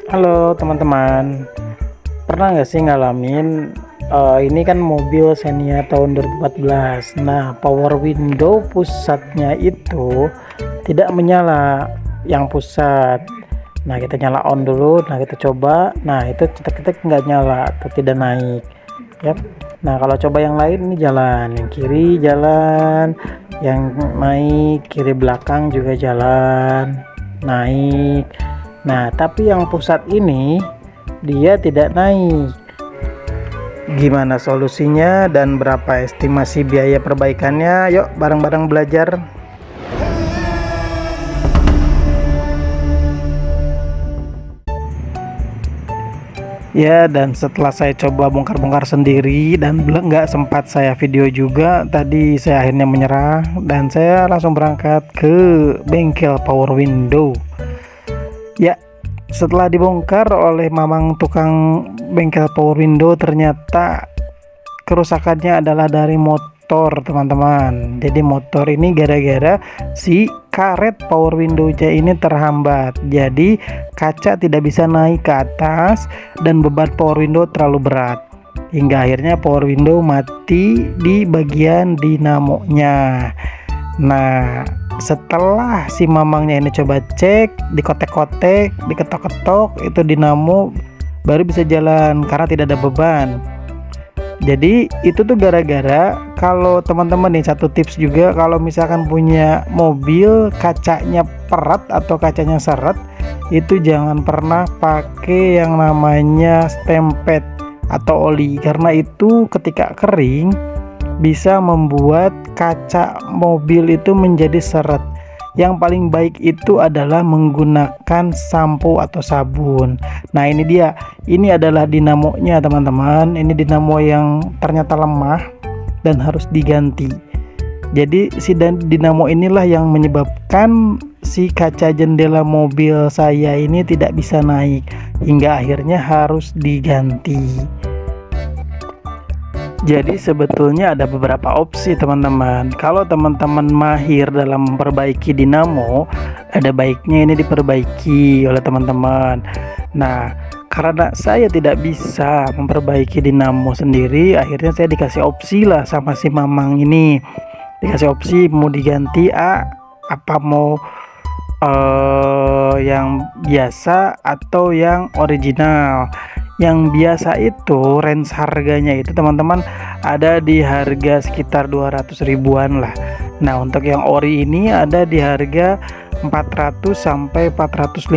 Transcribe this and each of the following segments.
Halo teman-teman, pernah nggak sih ngalamin ini kan mobil Xenia tahun 2014. Nah, power window pusatnya itu tidak menyala, yang pusat. Nah, kita nyala on dulu. Nah, kita coba. Nah, itu cetek-cetek nggak nyala atau tidak naik. Ya. Nah, kalau coba yang lain ini jalan, yang kiri jalan, yang naik kiri belakang juga jalan, naik. Nah, tapi yang pusat ini dia tidak naik. Gimana solusinya dan berapa estimasi biaya perbaikannya? Yuk bareng-bareng belajar. Ya, dan setelah saya coba bongkar-bongkar sendiri dan nggak sempat saya video juga, tadi saya akhirnya menyerah dan saya langsung berangkat ke bengkel power window. Ya, setelah dibongkar oleh mamang tukang bengkel power window, ternyata kerusakannya adalah dari motor, teman-teman. Jadi motor ini gara-gara si karet power window-nya ini terhambat. Jadi kaca tidak bisa naik ke atas dan beban power window terlalu berat. Hingga akhirnya power window mati di bagian dinamonya. Nah, setelah si mamangnya ini coba cek, dikotek-kotek, diketok-ketok, itu dinamo baru bisa jalan karena tidak ada beban. Jadi itu tuh gara-gara, kalau teman-teman nih, satu tips juga, kalau misalkan punya mobil kacanya perat atau kacanya seret, itu jangan pernah pakai yang namanya stemped atau oli, karena itu ketika kering bisa membuat kaca mobil itu menjadi seret. Yang paling baik itu adalah menggunakan sampo atau sabun. Nah, ini dia. Ini adalah dinamonya, teman-teman. Ini dinamo yang ternyata lemah dan harus diganti. Jadi si dinamo inilah yang menyebabkan si kaca jendela mobil saya ini tidak bisa naik, hingga akhirnya harus diganti. Jadi sebetulnya ada beberapa opsi, teman-teman. Kalau teman-teman mahir dalam memperbaiki dinamo, ada baiknya ini diperbaiki oleh teman-teman. Nah, karena saya tidak bisa memperbaiki dinamo sendiri, akhirnya saya dikasih opsi lah sama si mamang ini. Dikasih opsi mau diganti apa mau yang biasa atau yang original. Yang biasa itu range harganya itu, teman-teman, ada di harga sekitar 200 ribuan lah. Nah, untuk yang ori ini ada di harga 400 sampai 450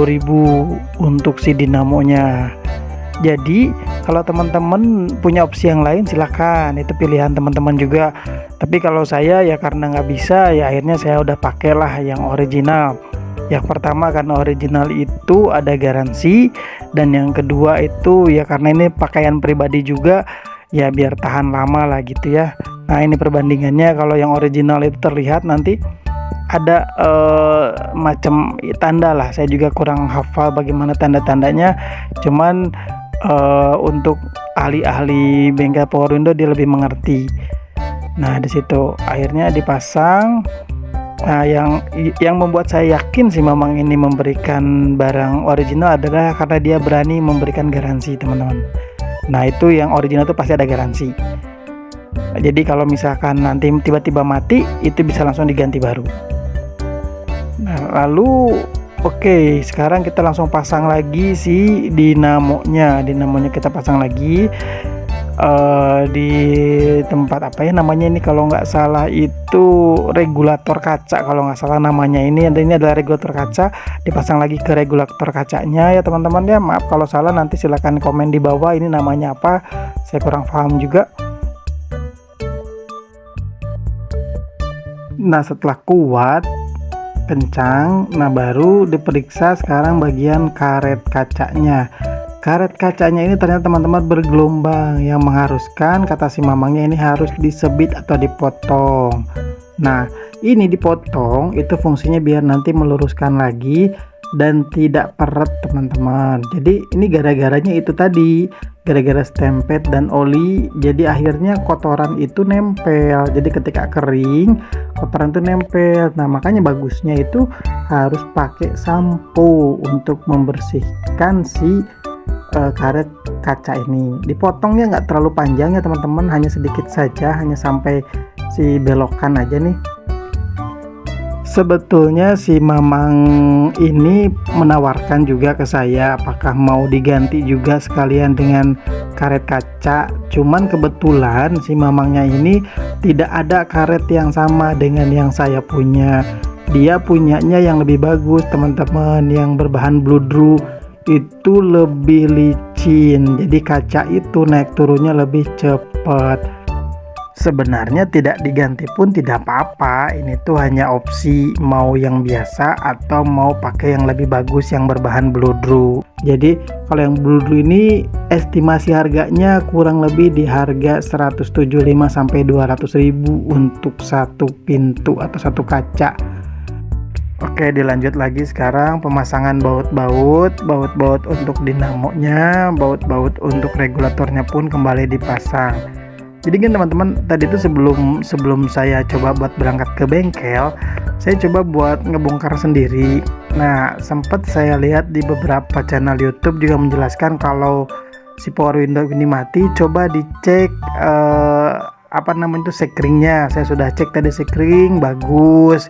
ribu untuk si dinamonya. Jadi kalau teman-teman punya opsi yang lain silakan, itu pilihan teman-teman juga. Tapi kalau saya ya karena nggak bisa, ya akhirnya saya udah pakailah yang original. Yang pertama karena original itu ada garansi, dan yang kedua itu ya karena ini pakaian pribadi juga, ya biar tahan lama lah gitu ya. Nah, ini perbandingannya. Kalau yang original itu terlihat nanti ada macam tanda lah, saya juga kurang hafal bagaimana tanda-tandanya, cuman untuk ahli-ahli bengkel power window dia lebih mengerti. Nah, di situ akhirnya dipasang. Nah, yang membuat saya yakin si mamang ini memberikan barang original adalah karena dia berani memberikan garansi, teman-teman. Nah, itu yang original itu pasti ada garansi. Jadi kalau misalkan nanti tiba-tiba mati, itu bisa langsung diganti baru. Nah, lalu oke, sekarang kita langsung pasang lagi si dinamonya. Dinamonya kita pasang lagi di tempat apa ya namanya ini, kalau nggak salah itu regulator kaca, kalau nggak salah namanya. Ini adalah regulator kaca, dipasang lagi ke regulator kacanya ya, teman-teman ya. Maaf kalau salah, nanti silahkan komen di bawah ini namanya apa, saya kurang paham juga. Nah, setelah kuat kencang, nah baru diperiksa sekarang bagian karet kacanya. Karet kacanya ini ternyata, teman-teman, bergelombang, yang mengharuskan, kata si mamangnya, ini harus disebit atau dipotong. Nah, ini dipotong itu fungsinya biar nanti meluruskan lagi dan tidak peret teman-teman. Jadi ini gara-garanya itu tadi, gara-gara stempet dan oli, jadi akhirnya kotoran itu nempel. Jadi ketika kering kotoran itu nempel. Nah makanya bagusnya itu harus pakai sampo untuk membersihkan si karet kaca ini. Dipotongnya nggak terlalu panjang ya teman-teman, hanya sedikit saja, hanya sampai si belokan aja nih. Sebetulnya si Mamang ini menawarkan juga ke saya apakah mau diganti juga sekalian dengan karet kaca. Cuman kebetulan si Mamangnya ini tidak ada karet yang sama dengan yang saya punya. Dia punyanya yang lebih bagus teman-teman, yang berbahan bludru, itu lebih licin, jadi kaca itu naik turunnya lebih cepat. Sebenarnya tidak diganti pun tidak apa-apa, ini tuh hanya opsi mau yang biasa atau mau pakai yang lebih bagus yang berbahan bludru. Jadi kalau yang bludru ini estimasi harganya kurang lebih di harga 175 sampai 200.000 untuk satu pintu atau satu kaca. Oke, dilanjut lagi sekarang pemasangan baut-baut untuk dinamonya, baut-baut untuk regulatornya pun kembali dipasang. Jadi kan teman-teman, tadi itu sebelum saya coba buat berangkat ke bengkel, saya coba buat ngebongkar sendiri. Nah, sempat saya lihat di beberapa channel YouTube juga menjelaskan kalau si power window ini mati, coba dicek sekringnya. Saya sudah cek tadi sekring bagus.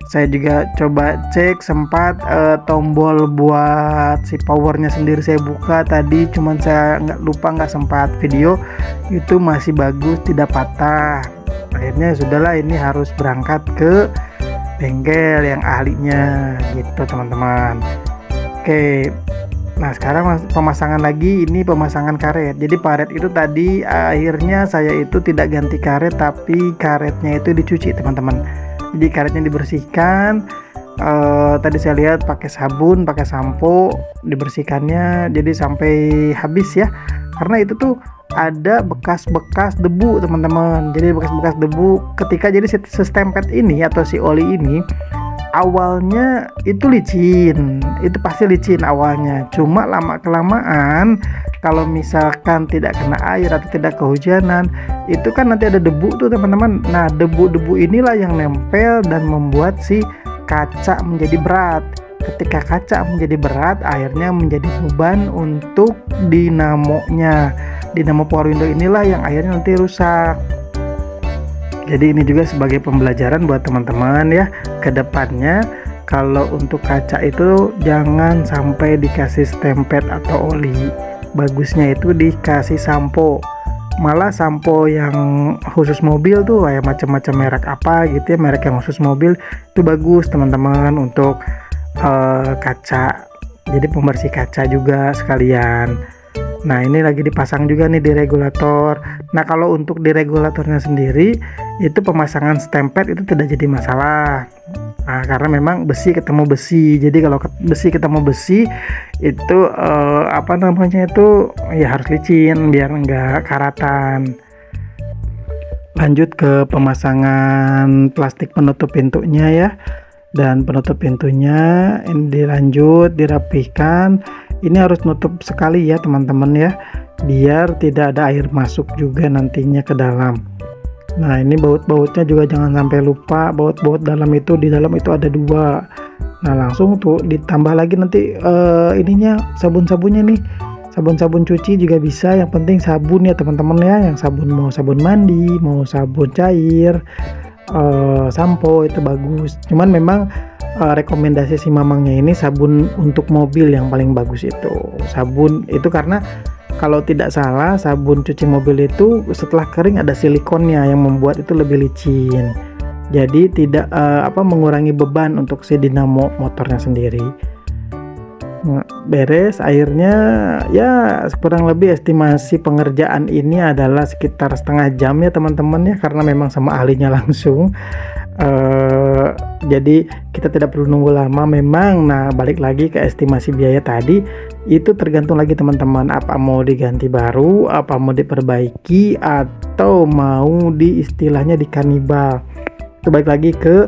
Saya juga coba cek sempat tombol buat si powernya sendiri saya buka tadi, cuman saya nggak sempat video, itu masih bagus, tidak patah. Akhirnya sudahlah, ini harus berangkat ke bengkel yang ahlinya gitu teman-teman. Oke, nah sekarang pemasangan lagi, ini pemasangan karet. Jadi karet itu tadi akhirnya saya itu tidak ganti karet, tapi karetnya itu dicuci teman-teman. Jadi karetnya dibersihkan, tadi saya lihat pakai sabun, pakai sampo, dibersihkannya jadi sampai habis ya, karena itu tuh ada bekas-bekas debu teman-teman. Jadi bekas-bekas debu ketika jadi stempet ini atau si oli ini awalnya itu licin, itu pasti licin awalnya, cuma lama kelamaan kalau misalkan tidak kena air atau tidak kehujanan, itu kan nanti ada debu tuh teman-teman. Nah debu-debu inilah yang nempel dan membuat si kaca menjadi berat. Ketika kaca menjadi berat, akhirnya menjadi beban untuk dinamonya. Dinamo power window inilah yang akhirnya nanti rusak. Jadi ini juga sebagai pembelajaran buat teman-teman ya, kedepannya kalau untuk kaca itu jangan sampai dikasih stempet atau oli. Bagusnya itu dikasih sampo. Malah sampo yang khusus mobil tuh kayak macam-macam merek apa gitu ya, merek yang khusus mobil itu bagus teman-teman untuk kaca. Jadi pembersih kaca juga sekalian. Nah ini lagi dipasang juga nih di regulator. Nah kalau untuk di regulatornya sendiri itu pemasangan stempet itu tidak jadi masalah. Nah, karena memang besi ketemu besi. Jadi kalau besi ketemu besi itu itu ya harus licin biar enggak karatan. Lanjut ke pemasangan plastik penutup pintunya ya. Dan penutup pintunya ini dilanjut dirapihkan. Ini harus nutup sekali ya teman-teman ya, biar tidak ada air masuk juga nantinya ke dalam. Nah ini baut-bautnya juga jangan sampai lupa, baut-baut dalam itu, di dalam itu ada 2. Nah langsung tuh ditambah lagi nanti ininya, sabun-sabunnya nih, sabun-sabun cuci juga bisa, yang penting sabun ya teman-teman ya, yang sabun mau sabun mandi, mau sabun cair, sampo itu bagus. Cuman memang rekomendasi si Mamangnya ini sabun untuk mobil yang paling bagus itu. Sabun itu karena kalau tidak salah sabun cuci mobil itu setelah kering ada silikonnya yang membuat itu lebih licin. Jadi tidak mengurangi beban untuk si dinamo motornya sendiri. Nah, beres airnya ya, kurang lebih estimasi pengerjaan ini adalah sekitar setengah jam ya teman-teman ya, karena memang sama ahlinya langsung. Jadi kita tidak perlu nunggu lama memang. Nah balik lagi ke estimasi biaya tadi, itu tergantung lagi teman-teman, apa mau diganti baru, apa mau diperbaiki, atau mau istilahnya dikanibal. Balik lagi ke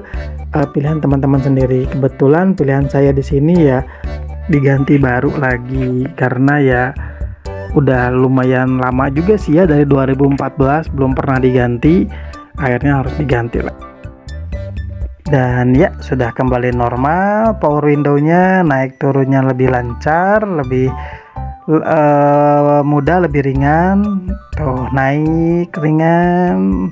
pilihan teman-teman sendiri. Kebetulan pilihan saya di sini ya diganti baru lagi karena ya udah lumayan lama juga sih ya, dari 2014 belum pernah diganti, akhirnya harus diganti lah. Dan ya sudah kembali normal, power window-nya naik turunnya lebih lancar, lebih mudah, lebih ringan. Tuh naik ringan,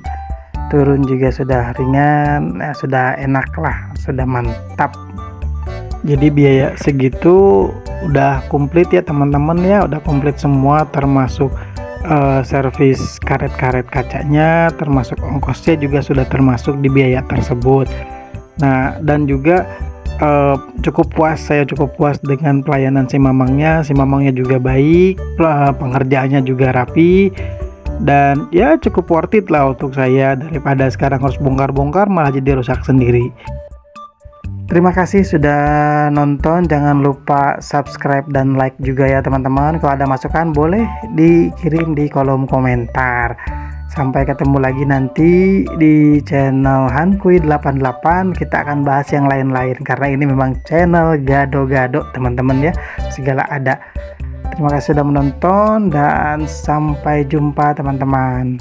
turun juga sudah ringan, sudah enak lah, sudah mantap. Jadi biaya segitu udah komplit ya teman-teman ya, udah komplit semua, termasuk servis karet-karet kacanya, termasuk ongkosnya juga sudah termasuk di biaya tersebut. Nah, dan juga saya cukup puas dengan pelayanan si mamangnya. Si mamangnya juga baik, pengerjaannya juga rapi, dan ya cukup worth it lah untuk saya, daripada sekarang harus bongkar-bongkar malah jadi rusak sendiri. Terima kasih sudah nonton, jangan lupa subscribe dan like juga ya teman-teman. Kalau ada masukan boleh dikirim di kolom komentar. Sampai ketemu lagi nanti di channel Hankui88. Kita akan bahas yang lain-lain karena ini memang channel gado-gado teman-teman ya, segala ada. Terima kasih sudah menonton dan sampai jumpa teman-teman.